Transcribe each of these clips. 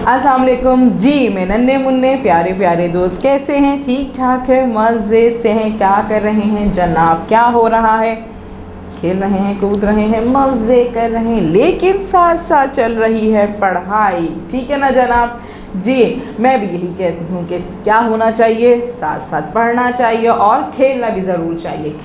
अस्सलाम वालेकुम जी। मैं नन्हे मुन्ने प्यारे प्यारे दोस्त, कैसे हैं? ठीक ठाक है, मज़े से हैं? क्या कर रहे हैं जनाब? क्या हो रहा है? खेल रहे हैं, कूद रहे हैं, मज़े कर रहे हैं, लेकिन साथ साथ चल रही है पढ़ाई। ठीक है ना जनाब जी। मैं भी यही कहती हूँ कि क्या होना चाहिए, साथ साथ पढ़ना चाहिए और खेलना भी ज़रूर चाहिए।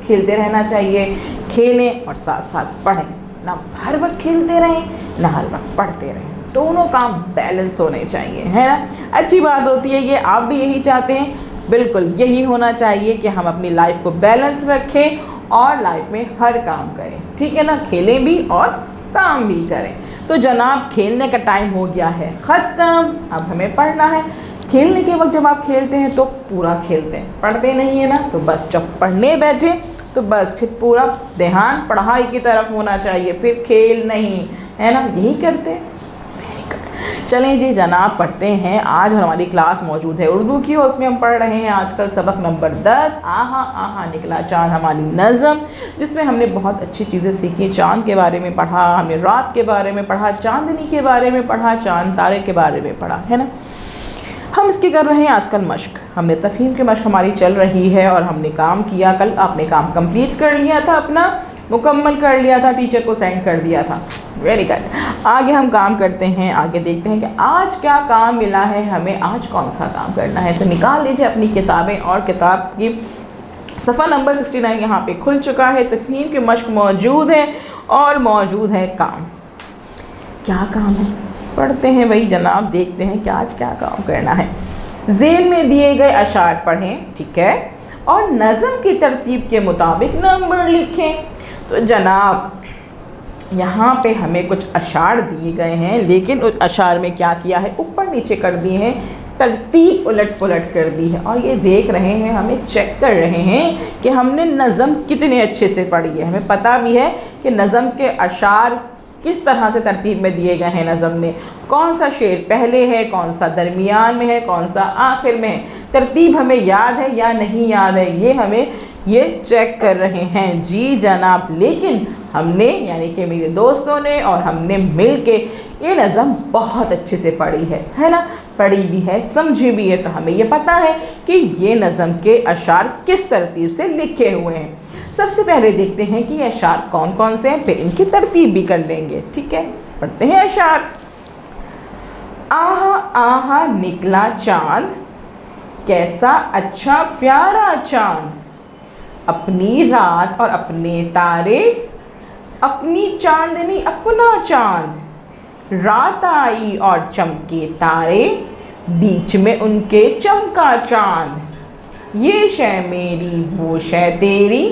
खेलते रहना चाहिए, खेलें और साथ साथ पढ़ें। ना हर वक्त खेलते रहें, ना हर वक्त पढ़ते रहें, दोनों काम बैलेंस होने चाहिए, है ना। अच्छी बात होती है ये, आप भी यही चाहते हैं। बिल्कुल यही होना चाहिए कि हम अपनी लाइफ को बैलेंस रखें और लाइफ में हर काम करें, ठीक है ना। खेलें भी और काम भी करें। तो जनाब खेलने का टाइम हो गया है ख़त्म, अब हमें पढ़ना है। खेलने के वक्त जब आप खेलते हैं तो पूरा खेलते हैं, पढ़ते नहीं है ना। तो बस जब पढ़ने बैठे तो बस फिर पूरा ध्यान पढ़ाई की तरफ होना चाहिए, फिर खेल नहीं, है ना। यही करते हैं। चलें जी जनाब पढ़ते हैं। आज हमारी क्लास मौजूद है उर्दू की, और उसमें हम पढ़ रहे हैं आजकल सबक नंबर 10, आहा आहा निकला चाँद, हमारी नज़म, जिसमें हमने बहुत अच्छी चीज़ें सीखी। चाँद के बारे में पढ़ा, हमने रात के बारे में पढ़ा, चांदनी के बारे में पढ़ा, चाँद तारे के बारे में पढ़ा, है ना। हम इसकी कर रहे हैं आजकल मश्क। हमने तफ़हीम की मश्क हमारी चल रही है और हमने काम किया। कल आपने काम कंप्लीट कर लिया था, अपना मुकम्मल कर लिया था, टीचर को सेंड कर दिया था। Very good. आगे हम काम करते हैं, आगे देखते हैं कि आज क्या काम मिला है हमें, आज कौन सा काम करना है। तो निकाल लीजिए अपनी किताबें, और किताब की सफ़ा नंबर 69 यहाँ पे खुल चुका है। तफ़हीम की मश्क मौजूद है और मौजूद है काम। क्या काम है पढ़ते हैं वही जनाब, देखते हैं कि आज क्या काम करना है। ज़ेल में दिए गए अशार पढ़ें, ठीक है, और नज़म की तरतीब के मुताबिक नंबर लिखें। तो जनाब यहाँ पे हमें कुछ अशार दिए गए हैं, लेकिन उस अशार में क्या किया है, ऊपर नीचे कर दिए हैं, तरतीब उलट पुलट कर दी है। और ये देख रहे हैं, हमें चेक कर रहे हैं कि हमने नज़म कितने अच्छे से पढ़ी है। हमें पता भी है कि नज़म के अशार किस तरह से तरतीब में दिए गए हैं। नज़म में कौन सा शेर पहले है, कौन सा दरमियान में है, कौन सा आखिर में है। तरतीब हमें याद है या नहीं याद है, ये हमें ये चेक कर रहे हैं जी जनाब। लेकिन हमने यानी कि मेरे दोस्तों ने और हमने मिल के ये नज़म बहुत अच्छे से पढ़ी है ना। पढ़ी भी है, समझी भी है, तो हमें ये पता है कि ये नज़म के अशार किस तरतीब से लिखे हुए हैं। सबसे पहले देखते हैं कि ये अशार कौन कौन से हैं, फिर इनकी तरतीब भी कर लेंगे, ठीक है। पढ़ते हैं अशार। आहा आहा निकला चाँद, कैसा अच्छा प्यारा चाँद, अपनी रात और अपने तारे, अपनी चांदनी अपना चाँद, रात आई और चमके तारे, बीच में उनके चमका चाँद, ये शय मेरी वो शय तेरी,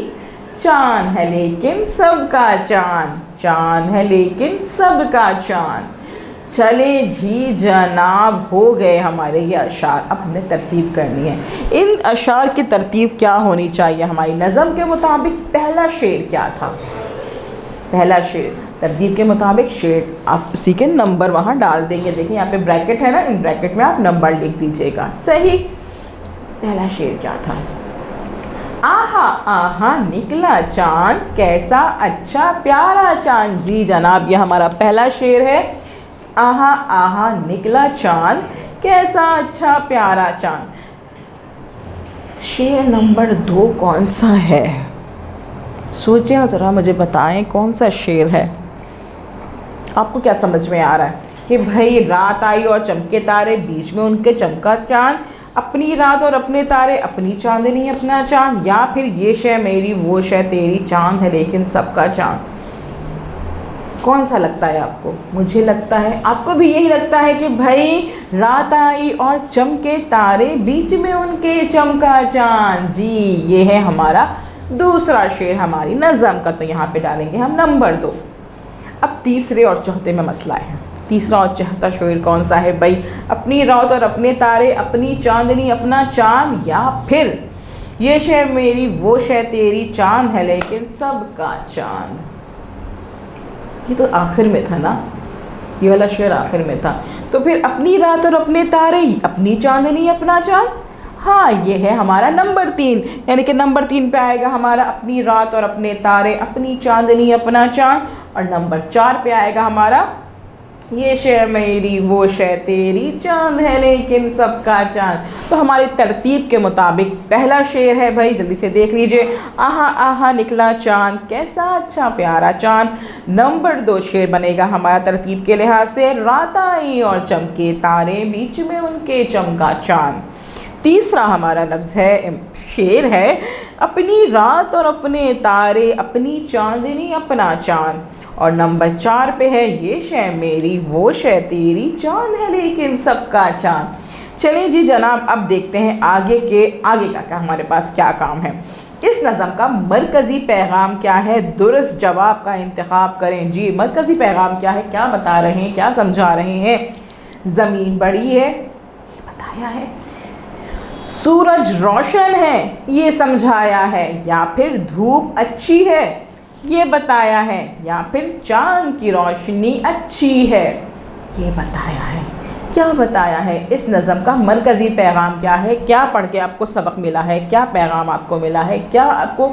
चाँद है लेकिन सबका चाँद, चाँद है लेकिन सबका चाँद। चले जी जनाब, हो गए हमारे ये अशार। अब हमें तरतीब करनी है। इन अशार की तरतीब क्या होनी चाहिए हमारी नज़म के मुताबिक। पहला शेर क्या था, पहला शेर तरतीब के मुताबिक शेर आप उसी के नंबर वहाँ डाल देंगे। देखिए यहाँ पे ब्रैकेट है ना, इन ब्रैकेट में आप नंबर लिख दीजिएगा। सही। पहला शेर क्या था, आहा आहा निकला चाँद, कैसा अच्छा प्यारा चाँद। जी जनाब, ये हमारा पहला शेर है। आहा आहा निकला चाँद, कैसा अच्छा प्यारा चाँद। शेर नंबर 2 कौन सा है, सोचिए ज़रा, मुझे बताएं कौन सा शेर है। आपको क्या समझ में आ रहा है कि भाई रात आई और चमके तारे, बीच में उनके चमका चाँद, अपनी रात और अपने तारे, अपनी चांदनी अपना चाँद, या फिर ये शय मेरी वो शय तेरी, चाँद है लेकिन सबका चाँद। कौन सा लगता है आपको? मुझे लगता है आपको भी यही लगता है कि भाई रात आई और चमके तारे, बीच में उनके चमका चाँद। जी ये है हमारा दूसरा शेर हमारी नज़म का। तो यहाँ पे डालेंगे हम नंबर 2। अब तीसरे और चौथे में मसला है। तीसरा और चौथा शेर कौन सा है भाई, अपनी रात और अपने तारे, अपनी चांदनी अपना चाँद, या फिर ये शय मेरी वो शय तेरी, चाँद है लेकिन सबका चाँद। ये तो आखिर में था ना, ये वाला शेर आखिर में था। तो फिर अपनी रात और अपने तारे, अपनी चांदनी अपना चाँद, हाँ ये है हमारा नंबर 3। यानी कि नंबर 3 पे आएगा हमारा अपनी रात और अपने तारे, अपनी चांदनी अपना चाँद, और नंबर 4 पे आएगा हमारा ये शय मेरी वो शय तेरी, चांद है लेकिन सबका चांद। तो हमारी तरतीब के मुताबिक पहला शेर है भाई, जल्दी से देख लीजिए, आहा आहा निकला चांद, कैसा अच्छा प्यारा चांद। नंबर 2 शेर बनेगा हमारा तरतीब के लिहाज से, रात आई और चमके तारे, बीच में उनके चमका चांद। तीसरा हमारा लफ्ज़ है, शेर है, अपनी रात और अपने तारे, अपनी चांदनी अपना चांद। और नंबर 4 पे है, ये शय मेरी वो शय तेरी, चांद है लेकिन सबका चांद। चलिए जी जनाब, अब देखते हैं आगे का हमारे पास क्या काम है। इस नज़म का मरकज़ी पैगाम क्या है, दुरुस्त जवाब का इंतखाब करें। जी मरकज़ी पैगाम क्या है, क्या बता रहे हैं, क्या समझा रहे हैं। ज़मीन बड़ी है, ये बताया है। सूरज रोशन है, ये समझाया है। या फिर धूप अच्छी है, ये बताया है। या फिर चांद की रोशनी अच्छी है, ये बताया है। क्या बताया है, इस नज़म का मरकज़ी पैगाम क्या है, क्या पढ़ के आपको सबक मिला है, क्या पैगाम आपको मिला है, क्या आपको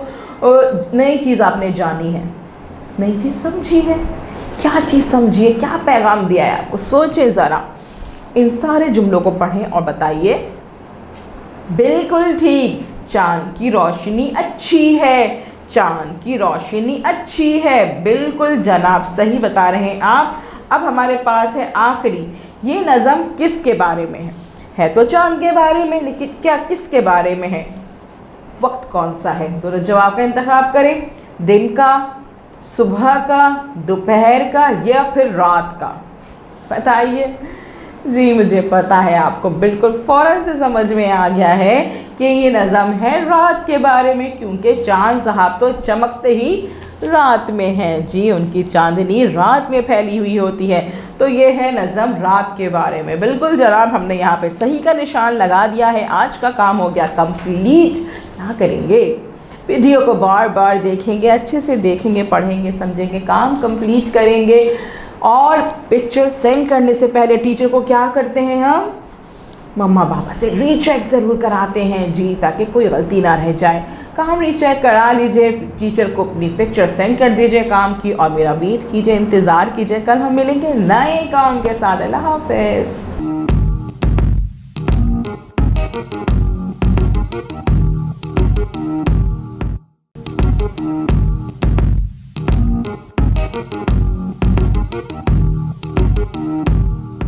नई चीज़ आपने जानी है, नई चीज़ समझी है, क्या चीज़ समझी है, क्या पैगाम दिया है आपको। सोचें ज़रा, इन सारे जुमलों को पढ़ें और बताइए। बिल्कुल ठीक, चांद की रोशनी अच्छी है, चांद की रोशनी अच्छी है, बिल्कुल जनाब सही बता रहे हैं आप। अब हमारे पास है आखिरी, ये नज़म किसके बारे में है तो चांद के बारे में, लेकिन क्या किसके बारे में है, वक्त कौन सा है। तो जवाब का इंतखाब करें, दिन का, सुबह का, दोपहर का या फिर रात का, बताइए। जी मुझे पता है आपको बिल्कुल फ़ौरन से समझ में आ गया है कि ये नज़म है रात के बारे में, क्योंकि चांद साहब तो चमकते ही रात में हैं। जी उनकी चांदनी रात में फैली हुई होती है। तो ये है नज़म रात के बारे में। बिल्कुल जनाब, हमने यहाँ पे सही का निशान लगा दिया है। आज का काम हो गया कंप्लीट। क्या करेंगे, वीडियो को बार बार देखेंगे, अच्छे से देखेंगे, पढ़ेंगे, समझेंगे, काम कंप्लीट करेंगे। और पिक्चर सेंड करने से पहले टीचर को क्या करते हैं, हम मम्मा पापा से रीचेक ज़रूर कराते हैं जी, ताकि कोई गलती ना रह जाए। काम रीचेक करा लीजिए, टीचर को अपनी पिक्चर सेंड कर दीजिए काम की, और मेरा वेट कीजिए, इंतज़ार कीजिए। कल हम मिलेंगे नए काम के साथ। अल्लाह हाफ़िज़।